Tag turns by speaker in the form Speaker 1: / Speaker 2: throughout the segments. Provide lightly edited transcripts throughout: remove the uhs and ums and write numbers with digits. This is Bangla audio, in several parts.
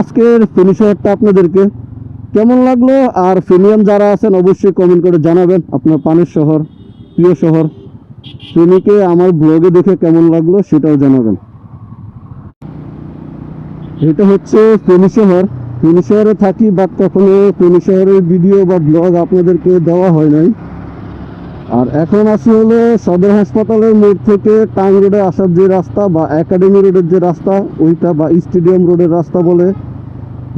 Speaker 1: আজকের ফেনী শহরটা আপনাদেরকে। কেমন লাগলো আর ফেনিয়ান যারা আছেন অবশ্যই কমেন্ট করে জানাবেন আপনার পানের শহর, প্রিয় শহর ফেনীকে আমার ব্লগে দেখে কেমন লাগলো সেটাও জানাবেন। এটা হচ্ছে ফেনী শহর। ফেনী শহরে থাকি বাট কখনো ফেনী শহরের ভিডিও বা ব্লগ আপনাদেরকে দেওয়া হয় নাই। আর এখন আছি হলো সদর হাসপাতালের মোড় থেকে টাং রোডে আসার যে রাস্তা বা একাডেমি রোডের যে রাস্তা ওইটা বা স্টেডিয়াম রোডের রাস্তা বলে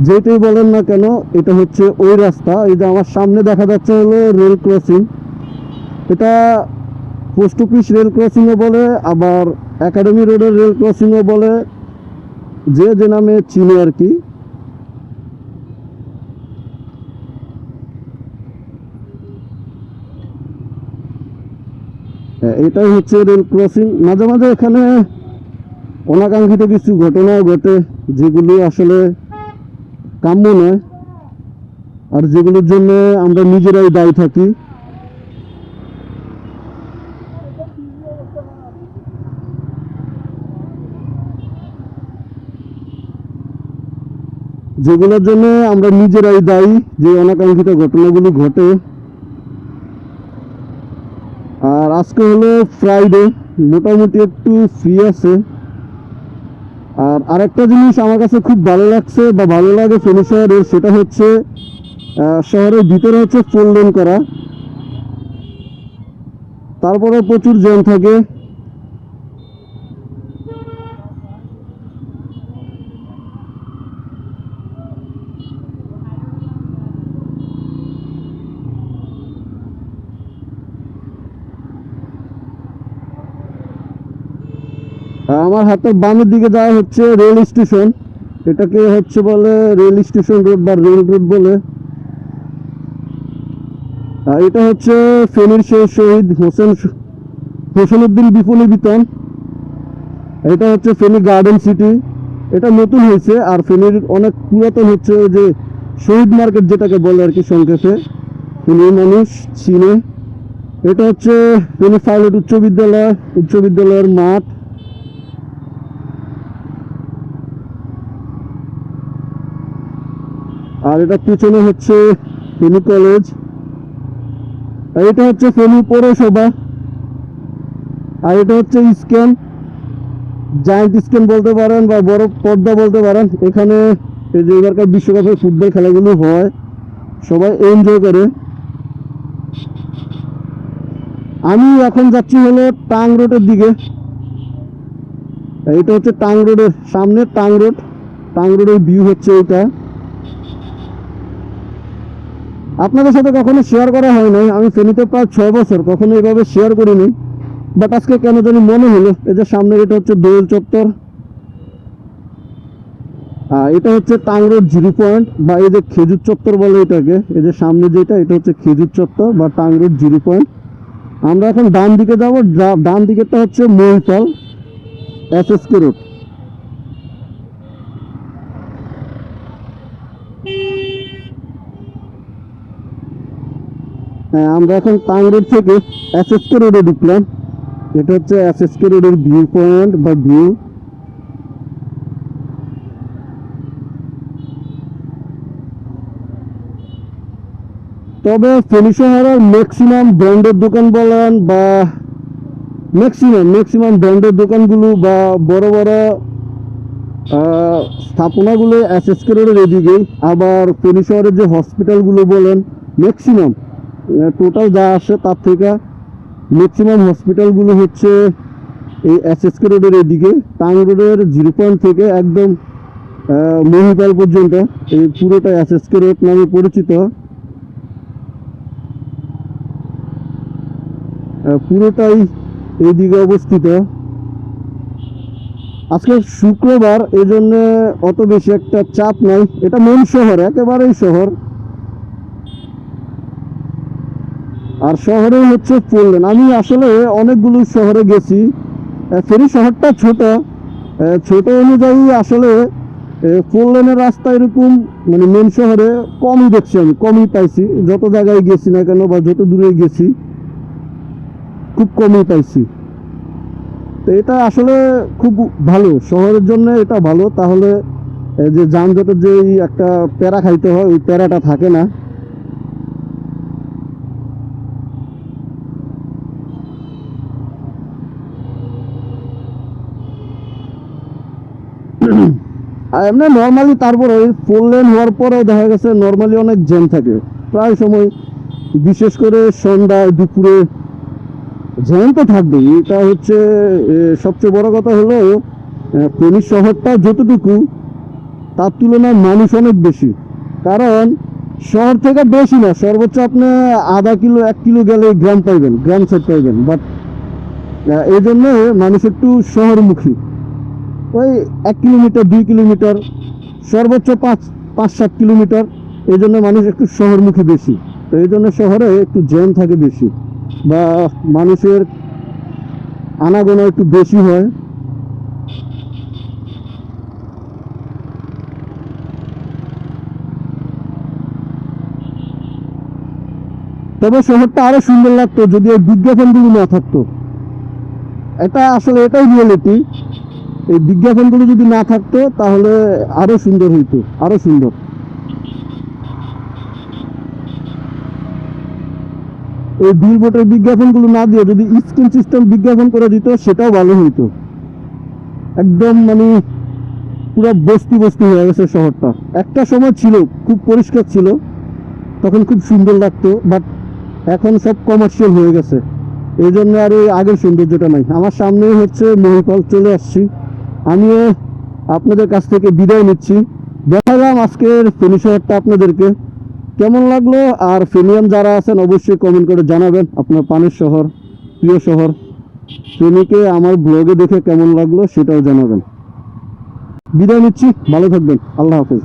Speaker 1: যেটাই বলেন না কেন, এটা হচ্ছে ওই রাস্তা। এই যে আমার সামনে দেখা যাচ্ছে হলো রেল ক্রসিং। এটা পোস্ট অফিস রেল ক্রসিংও বলে, আবার একাডেমি রোডের রেল ক্রসিংও বলে, যে যে নামে চিনে আর কি। এটাই হচ্ছে রেল ক্রসিং। মাঝে মাঝে এখানে অনাকাঙ্ক্ষিত কিছু ঘটনাও ঘটে যেগুলো আসলে কাম্য নয়, আর যেগুলোর জন্য আমরা নিজেরাই দায়ী থাকি। যেগুলোর জন্য আমরা নিজেরাই দায়ী যে অনাকাঙ্ক্ষিত ঘটনাগুলো ঘটে। আর আজকে হলো ফ্রাইডে, মোটামুটি একটু ফ্রি আছে। আর আরেকটা জিনিস আমার কাছে খুব ভালো লাগছে বা ভালো লাগে ফেনী শহরের, সেটা হচ্ছে শহরের ভিতরে হচ্ছে 4 লেন করা, তারপরে প্রচুর জ্যাম থাকে। আমার হাতের বামের দিকে যাওয়া হচ্ছে রেল স্টেশন। এটাকে হচ্ছে বলে রেল স্টেশন রোড বা রেল রোড বলে। এটা হচ্ছে ফেনীর সেই শহীদ হোসেনউদ্দিন বিপণী বিতান। এটা হচ্ছে ফেনী গার্ডেন সিটি। এটা নতুন হয়েছে। আর ফেনীর অনেক পুরাতন হচ্ছে যে শহীদ মার্কেট যেটাকে বলে আর কি সংক্ষেপে, ফেনীর মানুষ চিনে। এটা হচ্ছে ফেনী পাইলট উচ্চ বিদ্যালয়ের মাঠ। আর এটা পিছনে হচ্ছে ফেনী কলেজ। এটা হচ্ছে ফেনী পৌরসভা। আর এটা হচ্ছে স্ক্যান, জায়ান্ট স্ক্যান বলতে পারেন বা বড় পর্দা বলতে পারেন। এখানে এই যে এবারকার বিশ্বকাপের ফুটবল খেলাগুলো হয়, সবাই এনজয় করে। আমি এখন যাচ্ছি হলো টাং রোডের দিকে। এটা হচ্ছে টাং রোডের সামনে টাং রোডের ভিউ হচ্ছে এটা। আপনাদের সাথে কখনো শেয়ার করা হয় নাই, আমি ফেনীতে প্রায় 6 বছর কখনো এভাবে শেয়ার করিনি, বাট আজকে কেন জানি মনে হলো। এই যে সামনে এটা হচ্ছে দোল চত্বর। এটা হচ্ছে টাং রোড 0 পয়েন্ট বা এই যে খেজুর চত্বর বলে এটাকে। এই যে সামনে যেটা, এটা হচ্ছে খেজুর চত্বর বা টাং রোড 0 পয়েন্ট। আমরা এখন ডান দিকে যাব। ডান দিকেরটা হচ্ছে মহিপাল SSK রোড। হ্যাঁ, আমরা এখন টাং রোড থেকে SSK রোডে ঢুকলাম। এটা হচ্ছে SSK রোডের ভিউ পয়েন্ট বা ভিউ। তবে ফেনী শহরের ম্যাক্সিমাম ব্র্যান্ডের দোকান বলেন বা ম্যাক্সিমাম ব্র্যান্ডের দোকানগুলো বা বড় বড় স্থাপনাগুলো SSK রোডের এদিকেই। আবার ফেনী শহরের যে হসপিটালগুলো বলেন, ম্যাক্সিমাম টোটাল যা আসে তার থেকে ম্যাক্সিমাম হসপিটালগুলো হচ্ছে এই SSK রোডের এদিকে। টাং রোডের 0 পয়েন্ট থেকে একদম মহিপাল পর্যন্ত এই পুরোটা SSK রোড নামে পরিচিত। পুরোটাই এইদিকে অবস্থিত। আজকে শুক্রবার, এই জন্য অত বেশি একটা চাপ নাই। এটা মেন শহর, একেবারেই শহর। আর শহরে হচ্ছে 4 লেন। আমি আসলে অনেকগুলো শহরে গেছি। ফেনী শহরটা ছোট অনুযায়ী আসলে 4 লেনের রাস্তা এরকম মানে মেন শহরে কমই দেখছি, আমি কমই পাইছি। যত জায়গায় গেছি না কেন বা যত দূরে গেছি খুব কমই পাইছি। তো এটা আসলে খুব ভালো শহরের জন্য, এটা ভালো। তাহলে এই যে যানজটের যে একটা প্যারা খাইতে হয় ওই প্যারাটা থাকে না। আর এমনি নর্মালি তারপরে 4 লেন হওয়ার পরেও দেখা গেছে নর্মালি অনেক জ্যাম থাকে প্রায় সময়, বিশেষ করে সন্ধ্যায় দুপুরে জ্যাম তো থাকবেই। এটা হচ্ছে সবচেয়ে বড় কথা হলো ফেনী শহরটা যতটুকু তার তুলনায় মানুষ অনেক বেশি। কারণ শহর থেকে বেশি না, সর্বোচ্চ আপনি আধা কিলো 1 কিলো গেলে গ্রাম পাইবেন, গ্রাম সাইড পাইবেন। বাট এই জন্য মানুষ একটু শহরমুখী, ওই 1 কিলোমিটার 2 কিলোমিটার সর্বোচ্চ 5-7 কিলোমিটার, এই জন্য মানুষ একটু শহরমুখী বেশি। তো এই জন্য শহরে একটু জ্যাম থাকে বেশি, বা মানুষের আনাগোনা একটু বেশি হয়। তবে শহরটা আরো সুন্দর লাগতো যদি এই বিজ্ঞাপনগুলো না থাকতো। এটা আসলে এটাই রিয়েলিটি, এই বিজ্ঞাপনগুলো যদি না থাকতো তাহলে আরো সুন্দর হইতো, আরো সুন্দর। এই বিলবোর্ডের বিজ্ঞাপনগুলো না দিয়ে যদি স্ক্রিন সিস্টেম বিজ্ঞাপন করে দিত সেটাও ভালো হইতো। একদম মানে পুরো বস্তি বস্তি হয়ে গেছে শহরটা। একটা সময় ছিল খুব পরিষ্কার ছিল, তখন খুব সুন্দর লাগতো, বাট এখন সব কমার্শিয়াল হয়ে গেছে, এই জন্য আর ওই আগের সৌন্দর্যটা নাই। আমার সামনেই হচ্ছে মহিপাল, চলে আসছি। আমিও আপনাদের কাছ থেকে বিদায় নিচ্ছি। দেখালাম আজকের ফেনী শহরটা আপনাদেরকে, কেমন লাগলো। আর ফেনিয়ান যারা আছেন অবশ্যই কমেন্ট করে জানাবেন আপনার পানের শহর, প্রিয় শহর ফেনীকে আমার ব্লগে দেখে কেমন লাগলো সেটাও জানাবেন। বিদায় নিচ্ছি, ভালো থাকবেন, আল্লাহ হাফেজ।